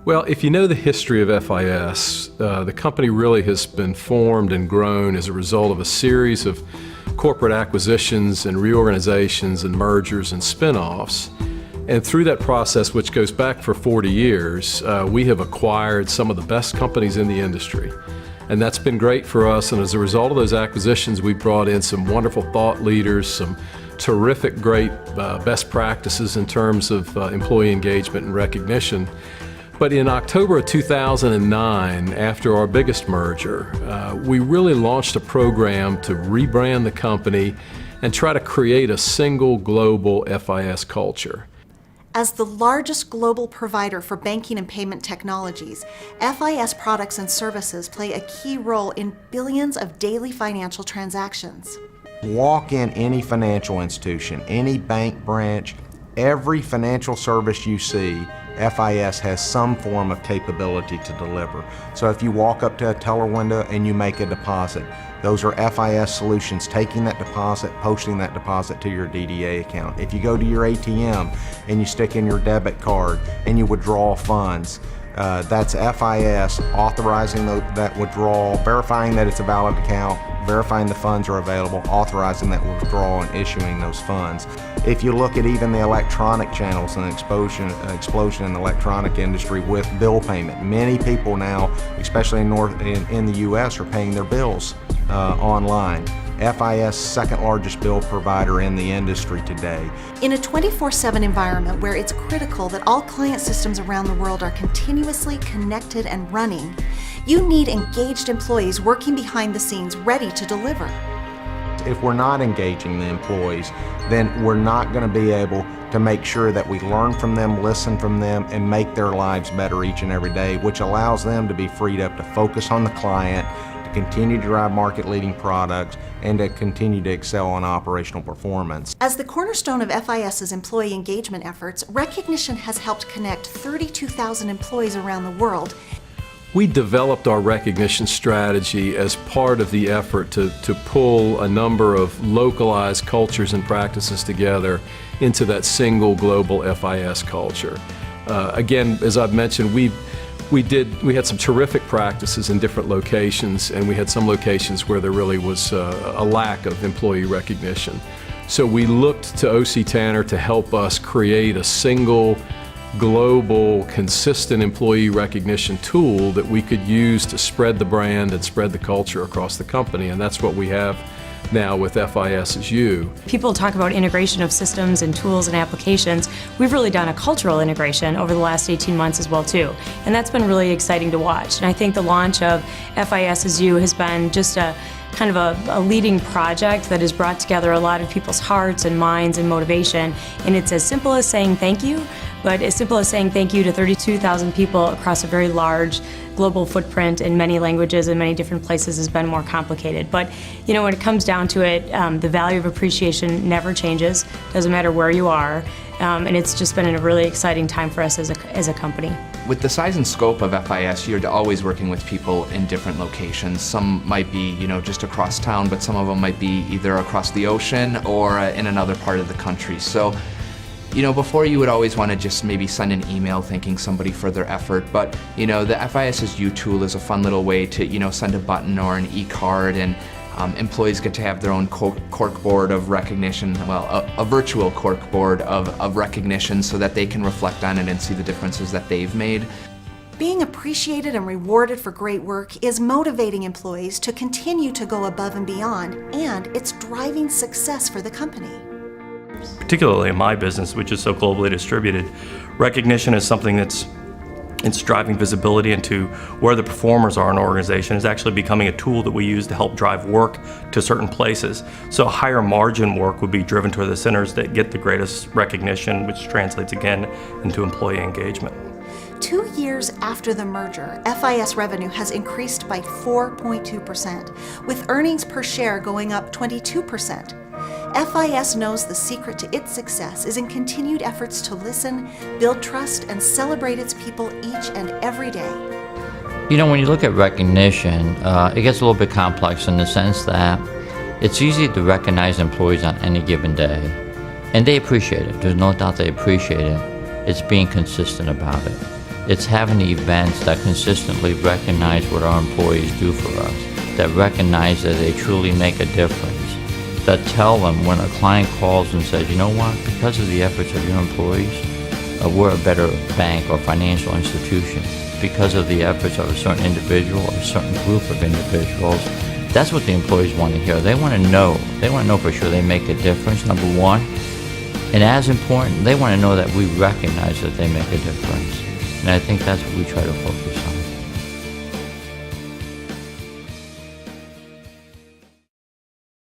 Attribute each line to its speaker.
Speaker 1: Well, if you know the history of FIS, the company really has been formed and grown as a result of a series of corporate acquisitions and reorganizations and mergers and spin-offs. And through that process, which goes back for 40 years, we have acquired some of the best companies in the industry. And that's been great for us, and as a result of those acquisitions, we brought in some wonderful thought leaders, some terrific, great best practices in terms of employee engagement and recognition. But in October of 2009, after our biggest merger, we really launched a program to rebrand the company and try to create a single global FIS culture.
Speaker 2: As the largest global provider for banking and payment technologies, FIS products and services play a key role in billions of daily financial transactions.
Speaker 3: Walk in any financial institution, any bank branch, every financial service you see, FIS has some form of capability to deliver. So if you walk up to a teller window and you make a deposit, those are FIS solutions taking that deposit, posting that deposit to your DDA account. If you go to your ATM and you stick in your debit card and you withdraw funds, that's FIS authorizing that withdrawal, verifying that it's a valid account, verifying the funds are available, authorizing that withdrawal and issuing those funds. If you look at even the electronic channels and explosion in the electronic industry with bill payment, many people now, especially in the US, are paying their bills online. FIS, second largest bill provider in the industry today.
Speaker 2: In a 24/7 environment where it's critical that all client systems around the world are continuously connected and running, you need engaged employees working behind the scenes ready to deliver.
Speaker 3: If we're not engaging the employees, then we're not going to be able to make sure that we learn from them, listen from them, and make their lives better each and every day, which allows them to be freed up to focus on the client, to continue to drive market-leading products, and to continue to excel on operational performance.
Speaker 2: As the cornerstone of FIS's employee engagement efforts, recognition has helped connect 32,000 employees around the world.
Speaker 1: We developed our recognition strategy as part of the effort to pull a number of localized cultures and practices together into that single global FIS culture. Again, as I've mentioned, we had some terrific practices in different locations, and we had some locations where there really was a lack of employee recognition. So we looked to O.C. Tanner to help us create a single global, consistent employee recognition tool that we could use to spread the brand and spread the culture across the company, and that's what we have now with FIS as You.
Speaker 4: People talk about integration of systems and tools and applications. We've really done a cultural integration over the last 18 months as well too, and that's been really exciting to watch. And I think the launch of FIS as You has been just a kind of a leading project that has brought together a lot of people's hearts and minds and motivation, and it's as simple as saying thank you, but as simple as saying thank you to 32,000 people across a very large global footprint in many languages and many different places has been more complicated. But you know, when it comes down to it, the value of appreciation never changes, doesn't matter where you are, and it's just been a really exciting time for us as a company.
Speaker 5: With the size and scope of FIS, you're always working with people in different locations. Some might be, just across town, but some of them might be either across the ocean or in another part of the country. So, before you would always want to just maybe send an email thanking somebody for their effort, but the FIS as You tool is a fun little way to send a button or an e-card, and employees get to have their own corkboard of recognition, well, a virtual corkboard of recognition so that they can reflect on it and see the differences that they've made.
Speaker 2: Being appreciated and rewarded for great work is motivating employees to continue to go above and beyond, and it's driving success for the company.
Speaker 6: Particularly in my business, which is so globally distributed, recognition is something it's driving visibility into where the performers are in an organization. Is actually becoming a tool that we use to help drive work to certain places. So higher margin work would be driven to the centers that get the greatest recognition, which translates again into employee engagement.
Speaker 2: 2 years after the merger, FIS revenue has increased by 4.2%, with earnings per share going up 22%. FIS knows the secret to its success is in continued efforts to listen, build trust, and celebrate its people each and every day.
Speaker 7: When you look at recognition, it gets a little bit complex in the sense that it's easy to recognize employees on any given day, and they appreciate it. There's no doubt they appreciate it. It's being consistent about it. It's having events that consistently recognize what our employees do for us, that recognize that they truly make a difference, that tell them when a client calls and says, you know what, because of the efforts of your employees, we're a better bank or financial institution. Because of the efforts of a certain individual or a certain group of individuals, that's what the employees want to hear. They want to know for sure they make a difference, number one. And as important, they want to know that we recognize that they make a difference. And I think that's what we try to focus on.